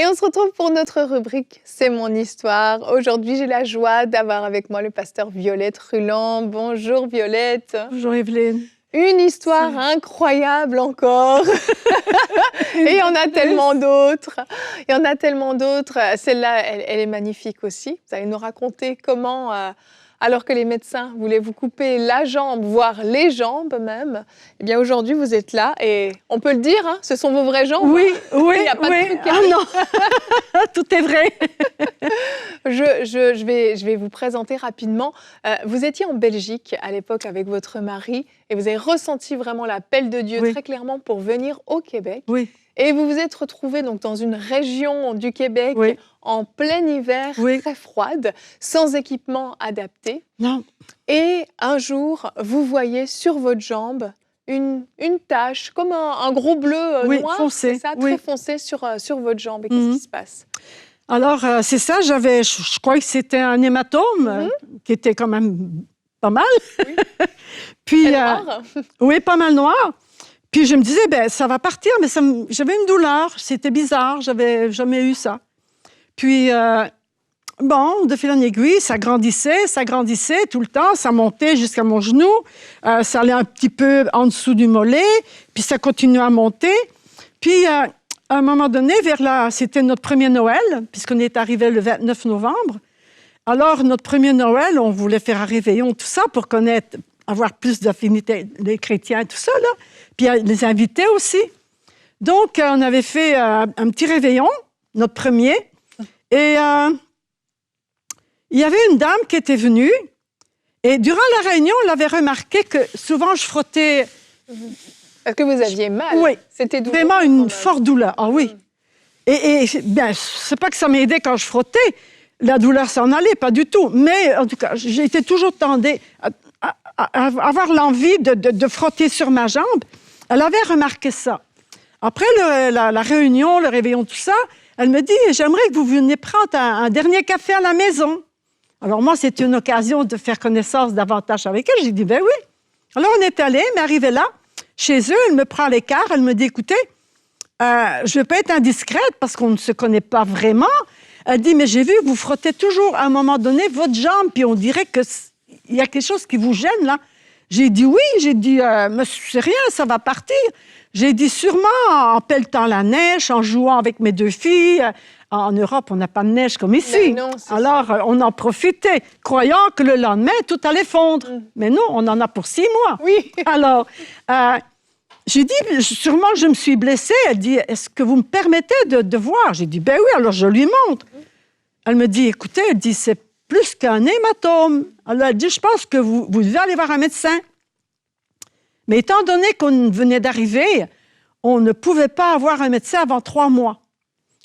Et on se retrouve pour notre rubrique « C'est mon histoire ». Aujourd'hui, j'ai la joie d'avoir avec moi le pasteur Violette Ruland. Bonjour Violette. Bonjour Evelyne. Une histoire incroyable encore. Et il y en a tellement d'autres. Il y en a tellement d'autres. Celle-là, elle est magnifique aussi. Vous allez nous raconter comment, alors que les médecins voulaient vous couper la jambe, voire les jambes même, eh bien aujourd'hui, vous êtes là et on peut le dire, hein, ce sont vos vraies jambes. Oui, hein. oui, Il n'y a pas de truc Ah non, tout est vrai. Je vais vous présenter rapidement. Vous étiez en Belgique à l'époque avec votre mari et vous avez ressenti vraiment l'appel de Dieu très clairement pour venir au Québec. Oui. Et vous vous êtes retrouvés donc dans une région du Québec en plein hiver, très froide, sans équipement adapté. Non. Et un jour, vous voyez sur votre jambe une tache, comme un gros bleu noir, foncé. C'est ça, très foncé sur votre jambe. Et qu'est-ce qui se passe? Alors, c'est ça, je crois que c'était un hématome qui était quand même pas mal. Oui. Puis, noir. Oui, pas mal noir. Puis je me disais, ben ça va partir, mais j'avais une douleur. C'était bizarre, j'avais jamais eu ça. Puis, bon, de fil en aiguille, ça grandissait tout le temps. Ça montait jusqu'à mon genou. Ça allait un petit peu en dessous du mollet. Puis ça continuait à monter. Puis, à un moment donné, c'était notre premier Noël, puisqu'on est arrivé le 29 novembre. Alors, notre premier Noël, on voulait faire un réveillon, tout ça, pour avoir plus d'affinité des chrétiens et tout ça, là. Puis les invités aussi. Donc, on avait fait un petit réveillon, notre premier. Et il y avait une dame qui était venue. Et durant la réunion, elle avait remarqué que souvent, je frottais... Est-ce que vous aviez mal? Oui, c'était douloureux, vraiment une forte douleur. Ah oui. Et bien, c'est pas que ça m'aidait quand je frottais. La douleur s'en allait, pas du tout. Mais en tout cas, j'ai été toujours tendue à avoir l'envie de frotter sur ma jambe. Elle avait remarqué ça. Après la réunion, le réveillon, tout ça, elle me dit « J'aimerais que vous veniez prendre un dernier café à la maison. » Alors moi, c'était une occasion de faire connaissance davantage avec elle. J'ai dit « Ben oui. » Alors on est allé, mais arrivé là, chez eux, elle me prend à l'écart, elle me dit « Écoutez, je ne vais pas être indiscrète parce qu'on ne se connaît pas vraiment. » Elle dit « Mais j'ai vu que vous frottez toujours à un moment donné votre jambe, puis on dirait qu'il y a quelque chose qui vous gêne là. » J'ai dit oui, j'ai dit mais c'est rien, ça va partir. J'ai dit sûrement en pelletant la neige, en jouant avec mes deux filles. En Europe, on n'a pas de neige comme ici. Non, alors, on en profitait, croyant que le lendemain, tout allait fondre. Mais non, on en a pour 6 mois. Oui. Alors, j'ai dit, sûrement je me suis blessée. Elle dit, est-ce que vous me permettez de voir? J'ai dit, ben oui, alors je lui montre. Elle me dit, écoutez, elle dit, c'est plus qu'un hématome. Alors, elle dit, je pense que vous devez aller voir un médecin. Mais étant donné qu'on venait d'arriver, on ne pouvait pas avoir un médecin avant 3 mois.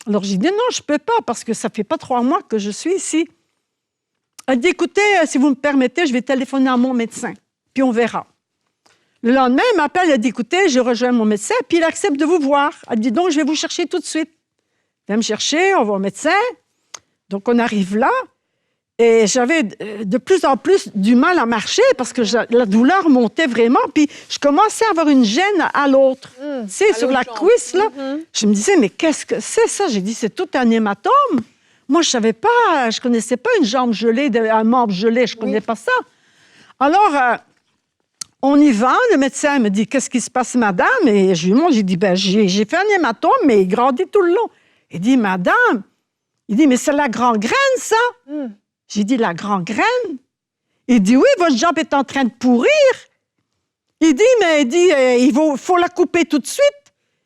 Alors, j'ai dit, non, je ne peux pas, parce que ça ne fait pas 3 mois que je suis ici. Elle dit, écoutez, si vous me permettez, je vais téléphoner à mon médecin, puis on verra. Le lendemain, elle m'appelle, elle dit, écoutez, je rejoins mon médecin, puis il accepte de vous voir. Elle dit, donc, je vais vous chercher tout de suite. Elle vient me chercher, on va au médecin. Donc, on arrive là. Et j'avais de plus en plus du mal à marcher parce que la douleur montait vraiment. Puis je commençais à avoir une gêne à l'autre. Tu sais, sur la cuisse, là. Je me disais, mais qu'est-ce que c'est ça? J'ai dit, c'est tout un hématome. Moi, je savais pas, je connaissais pas une jambe gelée, un membre gelé, je connais pas ça. Alors, on y va. Le médecin me dit, qu'est-ce qui se passe, madame? Et je lui montre, j'ai dit, ben, j'ai fait un hématome, mais il grandit tout le long. Il dit, madame, il dit, mais c'est la gangrène, ça? J'ai dit, la gangrène? Il dit, oui, votre jambe est en train de pourrir. Il dit, mais il faut la couper tout de suite.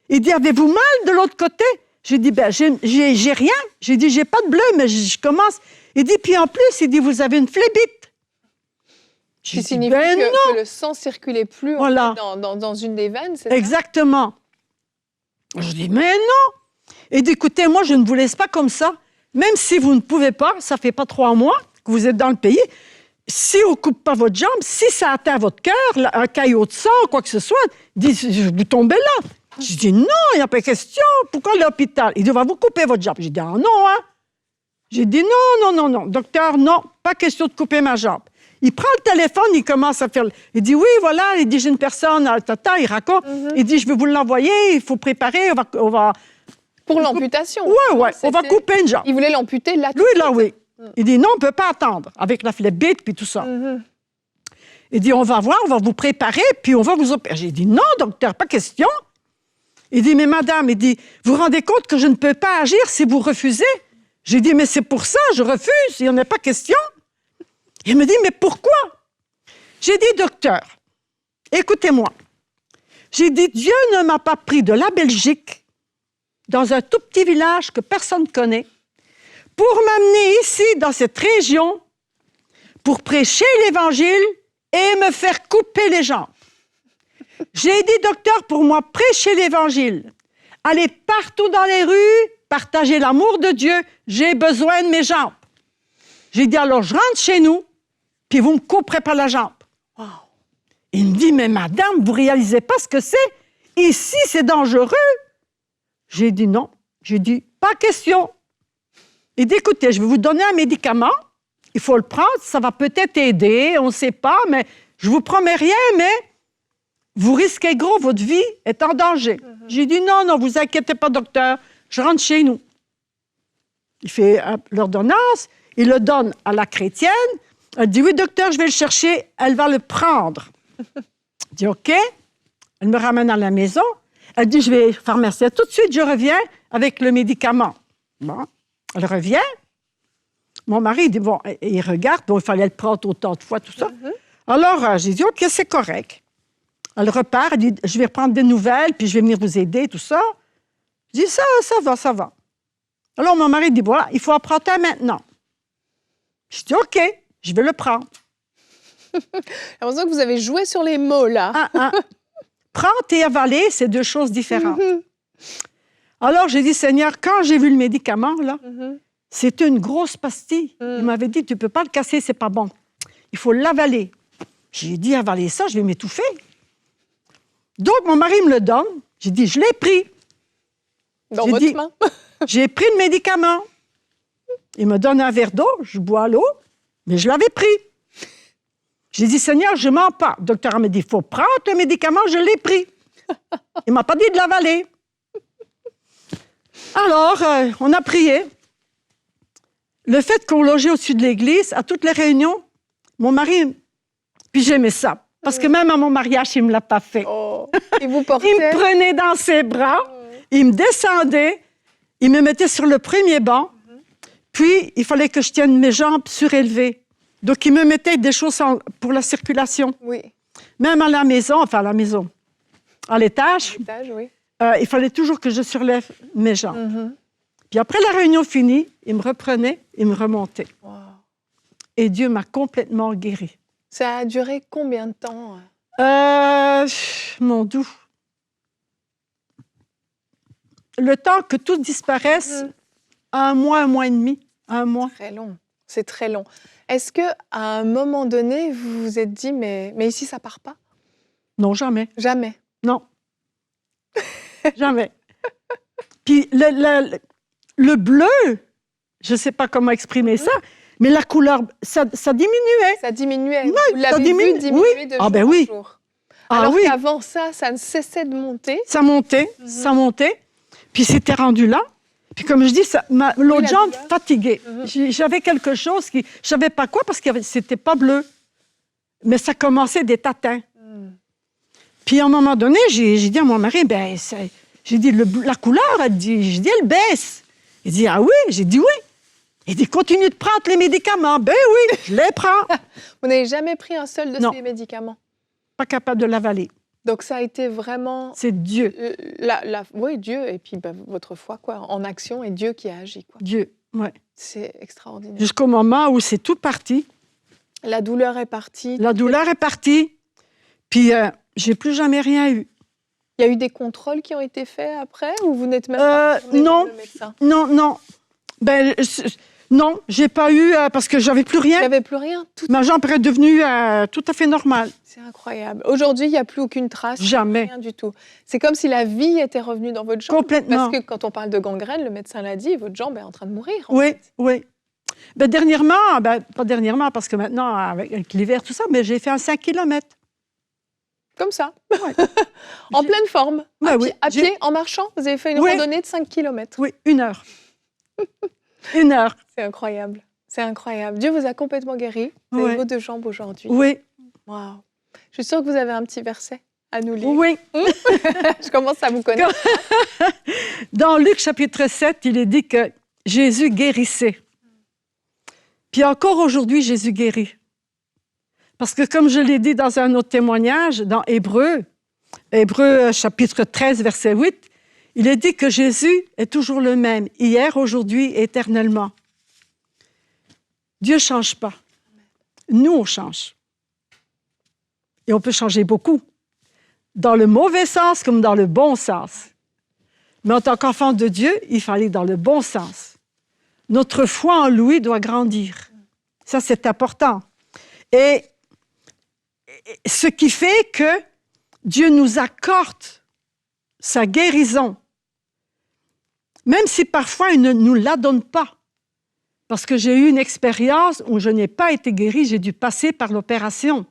Il dit, avez-vous mal de l'autre côté? J'ai dit, ben, j'ai rien. J'ai dit, j'ai pas de bleu, mais je commence. Il dit, puis en plus, il dit, vous avez une phlébite. Qui signifie que le sang circulait plus dans une des veines, c'est ça? Exactement. Je dis, mais non. Il dit, écoutez, moi, je ne vous laisse pas comme ça. Même si vous ne pouvez pas, ça ne fait pas 3 mois que vous êtes dans le pays, si on ne coupe pas votre jambe, si ça atteint votre cœur, un caillot de sang, quoi que ce soit, vous tombez là. Je dis, non, il n'y a pas de question. Pourquoi l'hôpital? Il dit, on va vous couper votre jambe. J'ai dit, ah non, hein? J'ai dit, non. Docteur, non, pas question de couper ma jambe. Il prend le téléphone, il commence à faire... Il dit, oui, voilà, il dit, j'ai une personne, il raconte. Il dit, je vais vous l'envoyer, il faut préparer, on va Pour l'amputation. Ouais, on va couper une jambe. Il voulait l'amputer là. Lui, là, oui. Il dit, non, on ne peut pas attendre, avec la phlébite puis tout ça. Il dit, on va voir, on va vous préparer, puis on va vous opérer. J'ai dit, non, docteur, pas question. Il dit, mais madame, il dit, vous vous rendez compte que je ne peux pas agir si vous refusez? J'ai dit, mais c'est pour ça, je refuse, il n'y en a pas question. Il me dit, mais pourquoi? J'ai dit, docteur, écoutez-moi. J'ai dit, Dieu ne m'a pas pris de la Belgique, dans un tout petit village que personne ne connaît, pour m'amener ici, dans cette région, pour prêcher l'Évangile et me faire couper les jambes. J'ai dit, docteur, pour moi, prêcher l'Évangile, aller partout dans les rues, partager l'amour de Dieu, j'ai besoin de mes jambes. J'ai dit, alors je rentre chez nous, puis vous ne me couperez pas la jambe. Wow. Il me dit, mais madame, vous ne réalisez pas ce que c'est? Ici, c'est dangereux. J'ai dit non. J'ai dit, pas question. Il dit, écoutez, je vais vous donner un médicament. Il faut le prendre, ça va peut-être aider, on ne sait pas, mais je ne vous promets rien, mais vous risquez gros, votre vie est en danger. J'ai dit, non, non, vous inquiétez pas, docteur, je rentre chez nous. Il fait l'ordonnance, il le donne à la chrétienne. Elle dit, oui, docteur, je vais le chercher, elle va le prendre. Je dis, OK. Elle me ramène à la maison. Elle dit, je vais pharmacie tout de suite, je reviens avec le médicament. Bon, elle revient. Mon mari dit, bon, il regarde, bon, il fallait le prendre autant de fois, tout ça. Alors, j'ai dit, OK, c'est correct. Elle repart, elle dit, je vais reprendre des nouvelles, puis je vais venir vous aider, tout ça. Je dis, ça va, ça va. Alors, mon mari dit, voilà, il faut en prendre un maintenant. Je dis, OK, je vais le prendre. J'ai l'impression que vous avez joué sur les mots, là. Prendre et avaler, c'est deux choses différentes. Alors, j'ai dit, Seigneur, quand j'ai vu le médicament, là, c'était une grosse pastille. Il m'avait dit, tu ne peux pas le casser, c'est pas bon. Il faut l'avaler. J'ai dit, avaler ça, je vais m'étouffer. Donc, mon mari me le donne. J'ai dit, je l'ai pris. Dans votre main. J'ai pris le médicament. Il me donne un verre d'eau, je bois l'eau, mais je l'avais pris. J'ai dit, Seigneur, je ne mens pas. Le docteur m'a dit, il faut prendre le médicament, je l'ai pris. Il ne m'a pas dit de l'avaler. Alors, on a prié. Le fait qu'on logeait au-dessus de l'église, à toutes les réunions, mon mari, puis j'aimais ça. Parce que même à mon mariage, il ne me l'a pas fait. Oh, il vous portait? Il me prenait dans ses bras, il me descendait, il me mettait sur le premier banc, puis il fallait que je tienne mes jambes surélevées. Donc, il me mettait des choses pour la circulation. Oui. Même à la maison, à l'étage, Oui. Il fallait toujours que je surlève mes jambes. Puis après la réunion finie, il me reprenait, il me remontait. Wow. Et Dieu m'a complètement guérie. Ça a duré combien de temps? Mon doux. Le temps que tout disparaisse, 1 mois, 1 mois et demi, 1 mois. Très long, c'est très long. Est-ce qu'à un moment donné, vous vous êtes dit, mais ici, ça part pas? Non, jamais. Jamais? Non. Jamais. Puis le bleu, je ne sais pas comment exprimer ça, mais la couleur, ça diminuait. Ça diminuait. Oui, vous l'avez vu diminuer de jour en jour. Alors qu'avant ça ne cessait de monter. Ça montait, ça montait. Puis c'était rendu là. Puis comme je dis, l'autre jambe fatiguée. J'avais quelque chose qui... Je ne savais pas quoi parce que c'était pas bleu. Mais ça commençait des tatins. Puis à un moment donné, j'ai dit à mon mari, j'ai dit, la couleur, j'ai dit, elle baisse. Il dit, ah oui? J'ai dit oui. Il dit, continue de prendre les médicaments. Ben oui, je les prends. Vous n'avez jamais pris un seul de ces médicaments? Pas capable de l'avaler. Donc ça a été vraiment... C'est Dieu. Oui, Dieu, et puis votre foi, quoi, en action, et Dieu qui a agi, quoi. Dieu, oui. C'est extraordinaire. Jusqu'au moment où c'est tout parti. La douleur est partie. La douleur est partie. Puis, j'ai plus jamais rien eu. Il y a eu des contrôles qui ont été faits après, ou vous n'êtes même pas retourné voir le médecin? Non. Non, j'ai pas eu, parce que j'avais plus rien. Il n'y avait plus rien? Ma jambe est devenue tout à fait normale. C'est incroyable. Aujourd'hui, il n'y a plus aucune trace. Jamais. Rien du tout. C'est comme si la vie était revenue dans votre jambe. Complètement. Parce que quand on parle de gangrène, le médecin l'a dit, votre jambe est en train de mourir. Oui. Dernièrement, pas dernièrement, parce que maintenant, avec l'hiver, tout ça, mais j'ai fait un 5 km. Comme ça. Ouais. En pleine forme, Ouais, oui. à pied, en marchant. Vous avez fait une randonnée de 5 km. Oui, 1 heure. 1 heure. C'est incroyable. C'est incroyable. Dieu vous a complètement guéri. Vous avez vos 2 jambes aujourd'hui. Oui. Waouh. Je suis sûre que vous avez un petit verset à nous lire. Oui. Je commence à vous connaître. Dans Luc chapitre 7, il est dit que Jésus guérissait. Puis encore aujourd'hui, Jésus guérit. Parce que comme je l'ai dit dans un autre témoignage, dans Hébreux chapitre 13, verset 8, il est dit que Jésus est toujours le même, hier, aujourd'hui, éternellement. Dieu ne change pas. Nous, on change. Et on peut changer beaucoup. Dans le mauvais sens comme dans le bon sens. Mais en tant qu'enfant de Dieu, il faut aller dans le bon sens. Notre foi en lui doit grandir. Ça, c'est important. Et ce qui fait que Dieu nous accorde sa guérison, même si parfois il ne nous la donne pas. Parce que j'ai eu une expérience où je n'ai pas été guérie, j'ai dû passer par l'opération.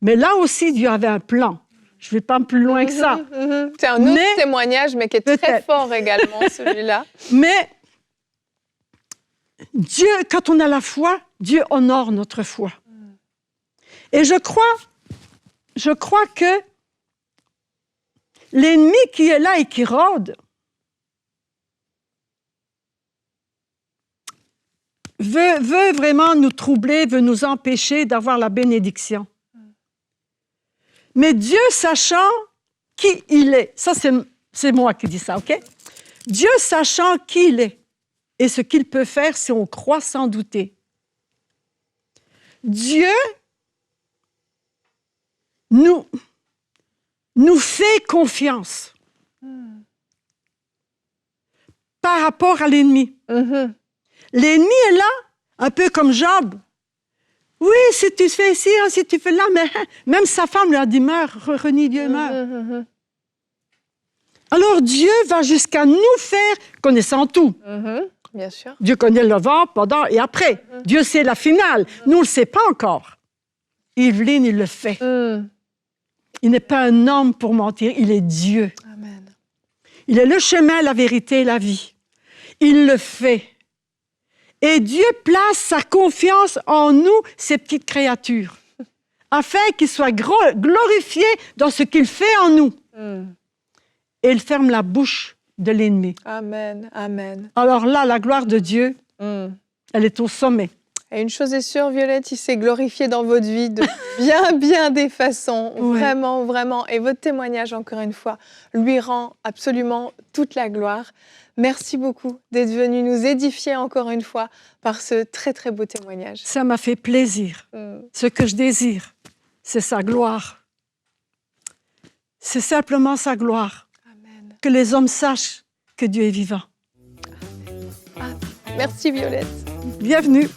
Mais là aussi, Dieu avait un plan. Je ne vais pas plus loin que ça. C'est un autre témoignage, mais qui est très fort également, celui-là. Mais Dieu, quand on a la foi, Dieu honore notre foi. Et je crois que l'ennemi qui est là et qui rôde veut vraiment nous troubler, veut nous empêcher d'avoir la bénédiction. Mais Dieu, sachant qui il est, ça c'est moi qui dis ça, OK? Dieu, sachant qui il est et ce qu'il peut faire si on croit sans douter. Dieu nous fait confiance par rapport à l'ennemi. L'ennemi est là, un peu comme Job. Oui, si tu fais ici, si tu fais là, mais même sa femme lui a dit, meurs, renie Dieu, meurs. Alors Dieu va jusqu'à nous faire, connaissant tout. Bien sûr. Dieu connaît le avant, pendant et après. Dieu sait la finale. Nous, on ne le sait pas encore. Yveline, il le fait. Il n'est pas un homme pour mentir, il est Dieu. Amen. Il est le chemin, la vérité et la vie. Il le fait. Et Dieu place sa confiance en nous, ces petites créatures, afin qu'il soit glorifié dans ce qu'il fait en nous. Et il ferme la bouche de l'ennemi. Amen, amen. Alors là, la gloire de Dieu, elle est au sommet. Et une chose est sûre, Violette, il s'est glorifié dans votre vie de bien des façons. Oui. Vraiment, vraiment. Et votre témoignage, encore une fois, lui rend absolument toute la gloire. Merci beaucoup d'être venu nous édifier encore une fois par ce très, très beau témoignage. Ça m'a fait plaisir. Ce que je désire, c'est sa gloire. C'est simplement sa gloire. Amen. Que les hommes sachent que Dieu est vivant. Merci, Violette. Bienvenue.